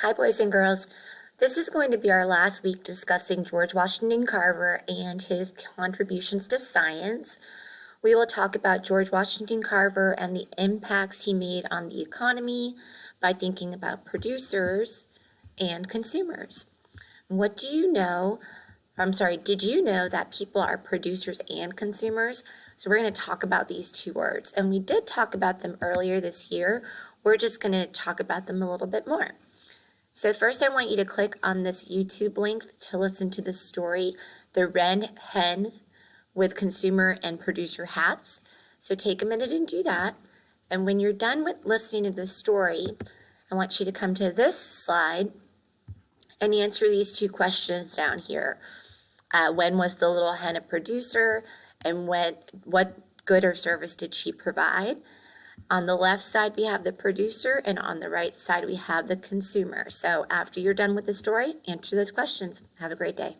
Hi, boys and girls. This is going to be our last week discussing George Washington Carver and his contributions to science. We will talk about George Washington Carver and the impacts he made on the economy by thinking about producers and consumers. What do you know? Did you know that people are producers and consumers? So we're going to talk about these two words. And we did talk about them earlier this year. We're just going to talk about them a little bit more. So first I want you to click on this YouTube link to listen to the story, The Red Hen with Consumer and Producer Hats. So take a minute and do that. And when you're done with listening to the story, I want you to come to this slide and answer these two questions down here. When was the little hen a producer, and what good or service did she provide? On the left side, we have the producer, and on the right side, we have the consumer. So after you're done with the story, answer those questions. Have a great day.